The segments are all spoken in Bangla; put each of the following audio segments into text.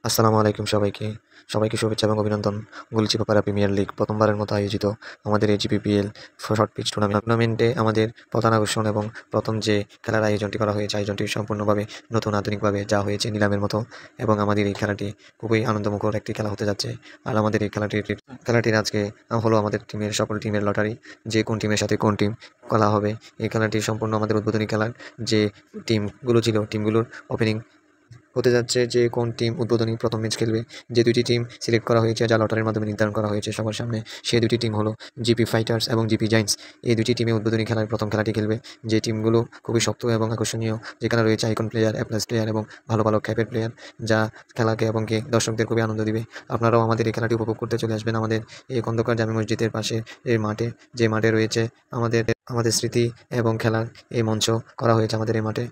আসসালামু আলাইকুম সবাইকে শুভেচ্ছা এবং অভিনন্দন। গুলচিপাপাড়া প্রিমিয়ার লিগ প্রথমবারের মতো আয়োজিত আমাদের এই জিপিপিএল শর্ট পিচ টুর্নামেন্টে আমাদের প্রধান আকর্ষণ এবং প্রথম যে খেলার আয়োজনটি করা হয়েছে, আয়োজনটি সম্পূর্ণভাবে নতুন আধুনিকভাবে যা হয়েছে নিলামের মতো। এবং আমাদের এই খেলাটি খুবই আনন্দমুখর একটি খেলা হতে যাচ্ছে। আর আমাদের এই খেলাটির আজকে হলো আমাদের সকল টিমের লটারি, যে কোন টিমের সাথে কোন টিম খেলা হবে। এই খেলাটি সম্পূর্ণ আমাদের উদ্বোধনী খেলার যে টিমগুলোর ওপেনিং হতে যাচ্ছে, যে কোন টিম উদ্বোধনী প্রথম ম্যাচ খেলবে। যে দুইটি টিম সিলেক্ট করা হয়েছে, যা লটারির মাধ্যমে নির্ধারণ করা হয়েছে সবার সামনে, সেই দুটি টিম হলো জিপি ফাইটার্স এবং জিপি জায়ান্টস। এই দুটি টিমে উদ্বোধনী খেলার প্রথম খেলাটি খেলবে। যে টিমগুলো খুবই শক্ত এবং আকর্ষণীয়, যেখানে রয়েছে আইকন প্লেয়ার, এ+ প্লেয়ার এবং ভালো ভালো খ্যাপের প্লেয়ার, যা খেলাকে এবং দর্শকদের খুবই আনন্দ দিবে। আপনারাও আমাদের এই খেলাটি উপভোগ করতে চলে আসবেন আমাদের এই খন্দকার জামে মসজিদের পাশে এই মাঠে, যে মাঠে রয়েছে আমাদের আমাদের স্মৃতি এবং খেলার এই মঞ্চ করা হয়েছে আমাদের এই মাঠে।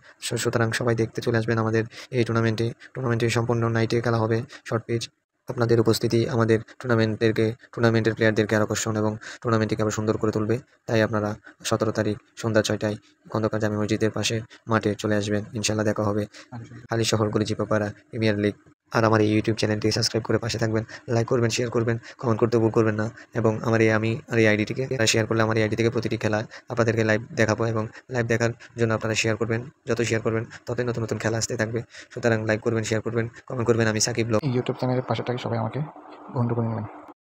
সুতরাং সবাই দেখতে চলে আসবেন আমাদের এই টুর্নামেন্টে সম্পূর্ণ নাইটে খেলা হবে শর্ট পিচ। আপনাদের উপস্থিতি আমাদের টুর্নামেন্টের প্লেয়ারদেরকে আরো আকর্ষণ এবং টুর্নামেন্টটিকে আরো সুন্দর করে তুলবে। তাই আপনারা 17 তারিখ সন্ধ্যা 6টায় খন্দকার জামে মসজিদের পাশে মাঠে চলে আসবেন। ইনশাল্লাহ দেখা হবে হালিশহর গুলিচিপাপাড়া প্রিমিয়ার লিগ। আর আমার এই ইউটিউব চ্যানেলটি সাবস্ক্রাইব করে পাশে থাকবেন। লাইক করবেন, শেয়ার করবেন, কমেন্ট করতে ভুল করবেন না। এবং আমি আর এই আইডিটিকে শেয়ার করলে আমার এই আইডি থেকে প্রতিটি খেলা আপনাদেরকে লাইভ দেখাবো, এবং লাইভ দেখার জন্য আপনারা শেয়ার করবেন। যত শেয়ার করবেন ততই নতুন নতুন খেলা আসতে থাকবে। সুতরাং লাইক করবেন, শেয়ার করবেন, কমেন্ট করবেন। আমি সাকিব ব্লগ ইউটিউব চ্যানেলের পাশে থেকে সবাই আমাকে বন্ধু করে নেবেন।